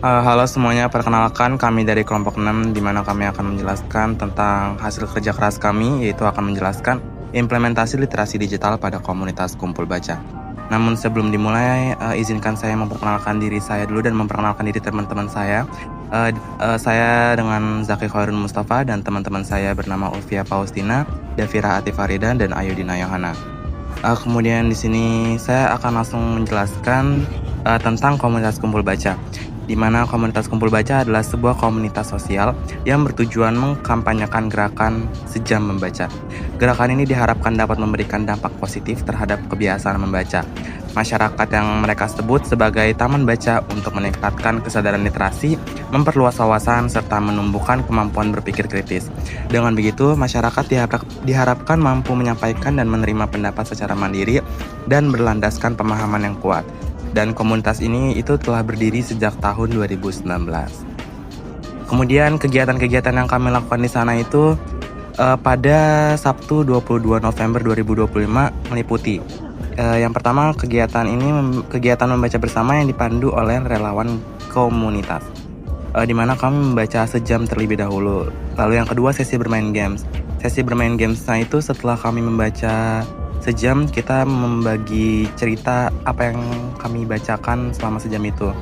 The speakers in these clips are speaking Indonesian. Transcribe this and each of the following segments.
Halo semuanya, perkenalkan kami dari kelompok 6 di mana kami akan menjelaskan tentang hasil kerja keras kami, yaitu akan menjelaskan implementasi literasi digital pada komunitas kumpul baca. Namun sebelum dimulai, izinkan saya memperkenalkan diri saya dulu dan memperkenalkan diri teman-teman saya. Saya dengan Zaki Khairun Mustafa dan teman-teman saya bernama Ulfia Faustina, Davira Atifarida, dan Ayudina Yohana. Kemudian di sini saya akan langsung menjelaskan tentang komunitas kumpul baca, di mana komunitas kumpul baca adalah sebuah komunitas sosial yang bertujuan mengkampanyekan gerakan sejam membaca. Gerakan ini diharapkan dapat memberikan dampak positif terhadap kebiasaan membaca masyarakat yang mereka sebut sebagai taman baca untuk meningkatkan kesadaran literasi, memperluas wawasan, serta menumbuhkan kemampuan berpikir kritis. Dengan begitu, masyarakat diharapkan mampu menyampaikan dan menerima pendapat secara mandiri dan berlandaskan pemahaman yang kuat. Dan komunitas ini itu telah berdiri sejak tahun 2019. Kemudian kegiatan-kegiatan yang kami lakukan di sana itu pada Sabtu 22 November 2025 meliputi yang pertama, kegiatan membaca bersama yang dipandu oleh relawan komunitas, di mana kami membaca sejam terlebih dahulu. Lalu yang kedua, sesi bermain games. Sesi bermain gamesnya itu setelah kami membaca sejam, kita membagi cerita apa yang kami bacakan selama sejam itu.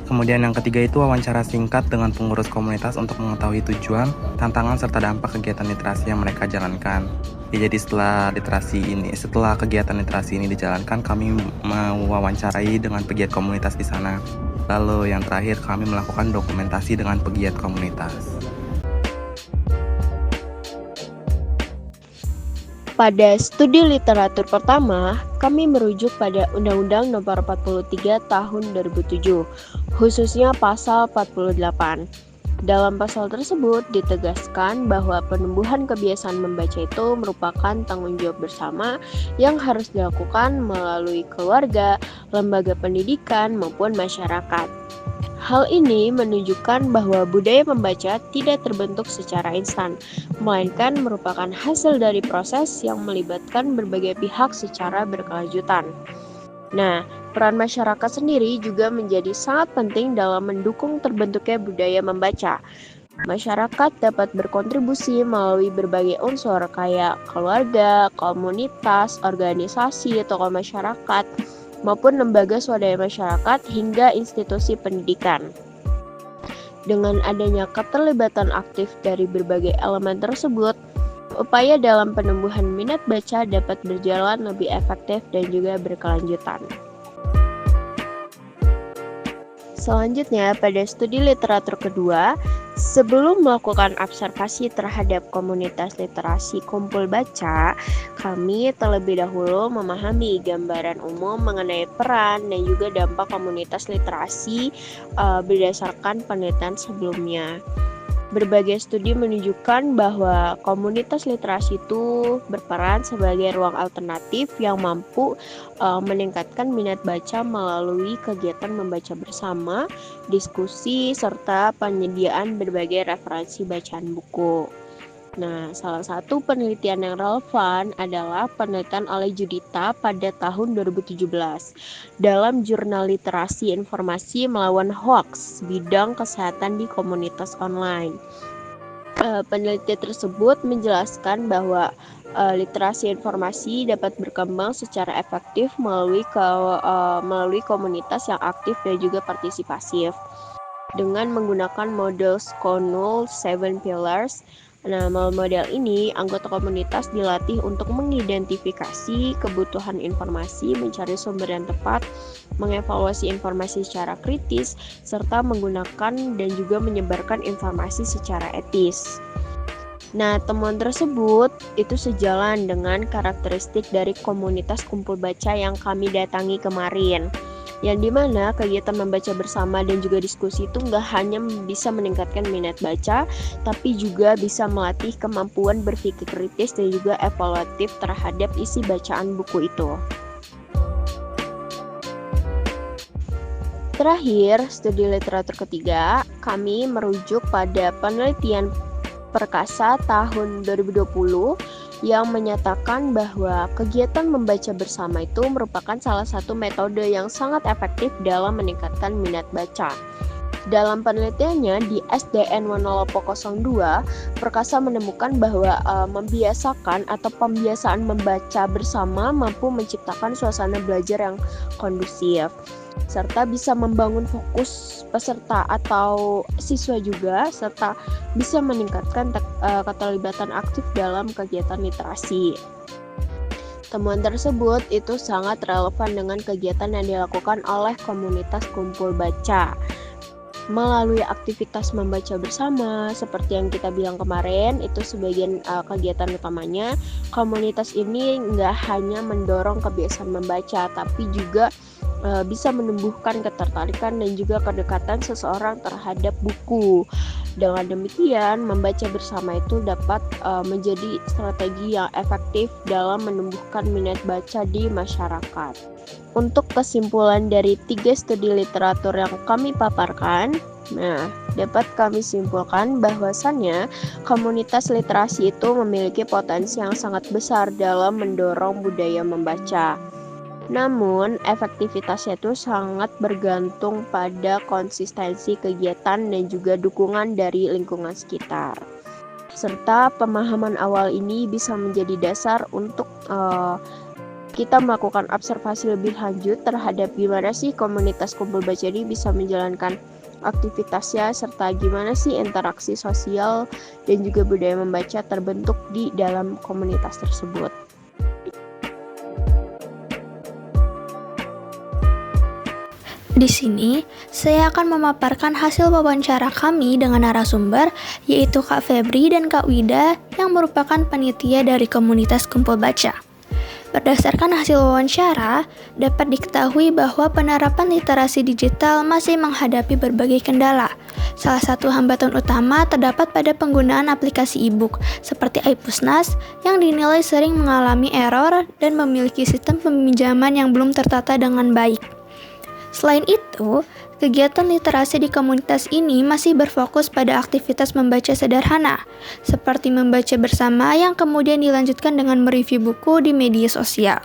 Kemudian yang ketiga itu wawancara singkat dengan pengurus komunitas untuk mengetahui tujuan, tantangan, serta dampak kegiatan literasi yang mereka jalankan. Jadi setelah kegiatan literasi ini dijalankan, kami mewawancarai dengan pegiat komunitas di sana. Lalu yang terakhir, kami melakukan dokumentasi dengan pegiat komunitas. Pada studi literatur pertama, kami merujuk pada Undang-Undang Nomor 43 Tahun 2007, khususnya Pasal 48. Dalam pasal tersebut ditegaskan bahwa penumbuhan kebiasaan membaca itu merupakan tanggung jawab bersama yang harus dilakukan melalui keluarga, lembaga pendidikan, maupun masyarakat. Hal ini menunjukkan bahwa budaya membaca tidak terbentuk secara instan, melainkan merupakan hasil dari proses yang melibatkan berbagai pihak secara berkelanjutan. Nah, peran masyarakat sendiri juga menjadi sangat penting dalam mendukung terbentuknya budaya membaca. Masyarakat dapat berkontribusi melalui berbagai unsur kayak keluarga, komunitas, organisasi, tokoh masyarakat, maupun lembaga swadaya masyarakat hingga institusi pendidikan. Dengan adanya keterlibatan aktif dari berbagai elemen tersebut, upaya dalam penumbuhan minat baca dapat berjalan lebih efektif dan juga berkelanjutan. Selanjutnya, pada studi literatur kedua, sebelum melakukan observasi terhadap komunitas literasi kumpul baca, kami terlebih dahulu memahami gambaran umum mengenai peran dan juga dampak komunitas literasi berdasarkan penelitian sebelumnya. Berbagai studi menunjukkan bahwa komunitas literasi itu berperan sebagai ruang alternatif yang mampu meningkatkan minat baca melalui kegiatan membaca bersama, diskusi, serta penyediaan berbagai referensi bacaan buku. Nah, salah satu penelitian yang relevan adalah penelitian oleh Judita pada tahun 2017 dalam jurnal literasi informasi melawan hoaks bidang kesehatan di komunitas online. Penelitian tersebut menjelaskan bahwa literasi informasi dapat berkembang secara efektif melalui komunitas yang aktif dan juga partisipatif dengan menggunakan model Schoenfeld 7 Pillars. Nah, model ini, anggota komunitas dilatih untuk mengidentifikasi kebutuhan informasi, mencari sumber yang tepat, mengevaluasi informasi secara kritis, serta menggunakan dan juga menyebarkan informasi secara etis. Nah, temuan tersebut itu sejalan dengan karakteristik dari komunitas kumpul baca yang kami datangi kemarin, yang dimana kegiatan membaca bersama dan juga diskusi itu nggak hanya bisa meningkatkan minat baca, tapi juga bisa melatih kemampuan berpikir kritis dan juga evaluatif terhadap isi bacaan buku itu. Terakhir, studi literatur ketiga, kami merujuk pada penelitian Perkasa tahun 2020 yang menyatakan bahwa kegiatan membaca bersama itu merupakan salah satu metode yang sangat efektif dalam meningkatkan minat baca. Dalam penelitiannya di SDN Wonolopo 02, Perkasa menemukan bahwa membiasakan atau pembiasaan membaca bersama mampu menciptakan suasana belajar yang kondusif, serta bisa membangun fokus peserta atau siswa juga, serta bisa meningkatkan keterlibatan aktif dalam kegiatan literasi. Temuan tersebut itu sangat relevan dengan kegiatan yang dilakukan oleh komunitas Kumpul Baca. Melalui aktivitas membaca bersama, seperti yang kita bilang kemarin, itu sebagian kegiatan utamanya. Komunitas ini nggak hanya mendorong kebiasaan membaca, tapi juga bisa menumbuhkan ketertarikan dan juga kedekatan seseorang terhadap buku. Dengan demikian, membaca bersama itu dapat menjadi strategi yang efektif dalam menumbuhkan minat baca di masyarakat. Untuk kesimpulan dari 3 studi literatur yang kami paparkan, dapat kami simpulkan bahwasannya komunitas literasi itu memiliki potensi yang sangat besar dalam mendorong budaya membaca. Namun, efektivitasnya itu sangat bergantung pada konsistensi kegiatan dan juga dukungan dari lingkungan sekitar. Serta pemahaman awal ini bisa menjadi dasar untuk kita melakukan observasi lebih lanjut terhadap gimana sih komunitas Kumpul Baca ini bisa menjalankan aktivitasnya, serta gimana sih interaksi sosial dan juga budaya membaca terbentuk di dalam komunitas tersebut. Di sini, saya akan memaparkan hasil wawancara kami dengan narasumber, yaitu Kak Febri dan Kak Wida yang merupakan panitia dari komunitas Kumpul Baca. Berdasarkan hasil wawancara, dapat diketahui bahwa penerapan literasi digital masih menghadapi berbagai kendala. Salah satu hambatan utama terdapat pada penggunaan aplikasi e-book seperti iPusnas yang dinilai sering mengalami error dan memiliki sistem peminjaman yang belum tertata dengan baik. Selain itu, kegiatan literasi di komunitas ini masih berfokus pada aktivitas membaca sederhana, seperti membaca bersama yang kemudian dilanjutkan dengan mereview buku di media sosial.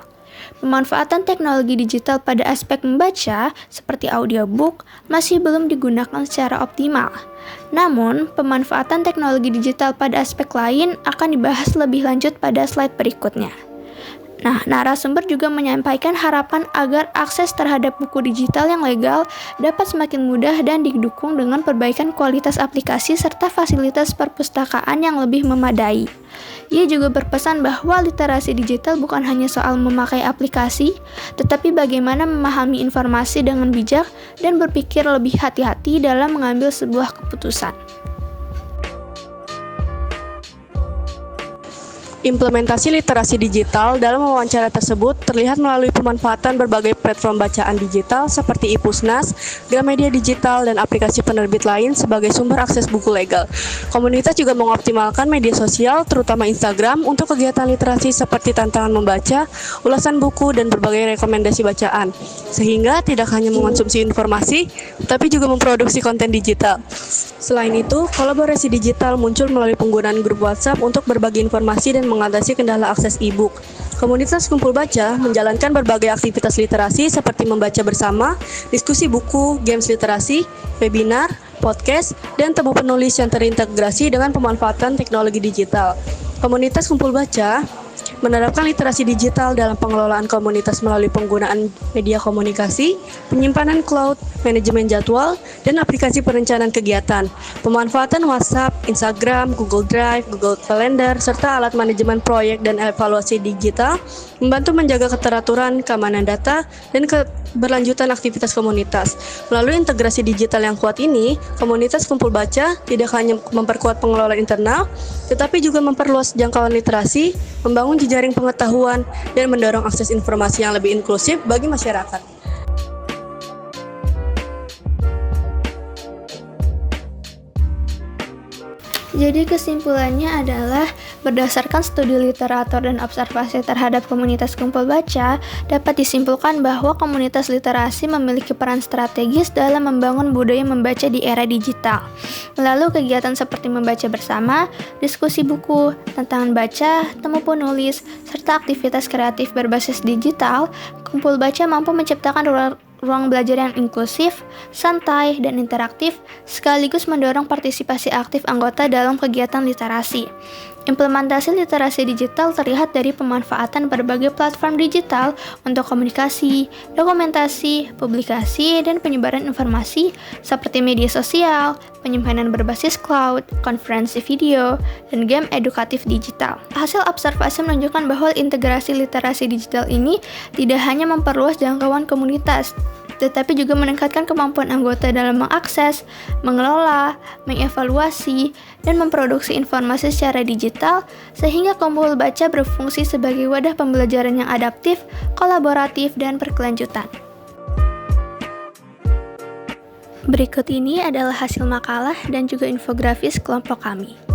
Pemanfaatan teknologi digital pada aspek membaca, seperti audiobook, masih belum digunakan secara optimal. Namun, pemanfaatan teknologi digital pada aspek lain akan dibahas lebih lanjut pada slide berikutnya. Narasumber juga menyampaikan harapan agar akses terhadap buku digital yang legal dapat semakin mudah dan didukung dengan perbaikan kualitas aplikasi serta fasilitas perpustakaan yang lebih memadai. Ia juga berpesan bahwa literasi digital bukan hanya soal memakai aplikasi, tetapi bagaimana memahami informasi dengan bijak dan berpikir lebih hati-hati dalam mengambil sebuah keputusan. Implementasi literasi digital dalam wawancara tersebut terlihat melalui pemanfaatan berbagai platform bacaan digital seperti iPusnas, Gramedia Digital, dan aplikasi penerbit lain sebagai sumber akses buku legal. Komunitas juga mengoptimalkan media sosial, terutama Instagram, untuk kegiatan literasi seperti tantangan membaca, ulasan buku, dan berbagai rekomendasi bacaan, sehingga tidak hanya mengonsumsi informasi, tapi juga memproduksi konten digital. Selain itu, kolaborasi digital muncul melalui penggunaan grup WhatsApp untuk berbagi informasi dan mengatasi kendala akses e-book. Komunitas Kumpul Baca menjalankan berbagai aktivitas literasi seperti membaca bersama, diskusi buku, games literasi, webinar, podcast, dan temu penulis yang terintegrasi dengan pemanfaatan teknologi digital. Komunitas Kumpul Baca menerapkan literasi digital dalam pengelolaan komunitas melalui penggunaan media komunikasi, penyimpanan cloud, manajemen jadwal, dan aplikasi perencanaan kegiatan. Pemanfaatan WhatsApp, Instagram, Google Drive, Google Calendar, serta alat manajemen proyek dan evaluasi digital membantu menjaga keteraturan, keamanan data, dan keberlanjutan aktivitas komunitas. Melalui integrasi digital yang kuat ini, komunitas Kumpul Baca tidak hanya memperkuat pengelolaan internal, tetapi juga memperluas jangkauan literasi, membangun jejaring pengetahuan, dan mendorong akses informasi yang lebih inklusif bagi masyarakat. Jadi kesimpulannya adalah berdasarkan studi literatur dan observasi terhadap komunitas Kumpul Baca, dapat disimpulkan bahwa komunitas literasi memiliki peran strategis dalam membangun budaya membaca di era digital. Lalu kegiatan seperti membaca bersama, diskusi buku, tantangan baca, temu penulis, serta aktivitas kreatif berbasis digital, Kumpul Baca mampu menciptakan ruang belajar yang inklusif, santai, dan interaktif, sekaligus mendorong partisipasi aktif anggota dalam kegiatan literasi. Implementasi literasi digital terlihat dari pemanfaatan berbagai platform digital untuk komunikasi, dokumentasi, publikasi, dan penyebaran informasi seperti media sosial, penyimpanan berbasis cloud, konferensi video, dan game edukatif digital. Hasil observasi menunjukkan bahwa integrasi literasi digital ini tidak hanya memperluas jangkauan komunitas, tetapi juga meningkatkan kemampuan anggota dalam mengakses, mengelola, mengevaluasi, dan memproduksi informasi secara digital, sehingga Kumpul Baca berfungsi sebagai wadah pembelajaran yang adaptif, kolaboratif, dan berkelanjutan. Berikut ini adalah hasil makalah dan juga infografis kelompok kami.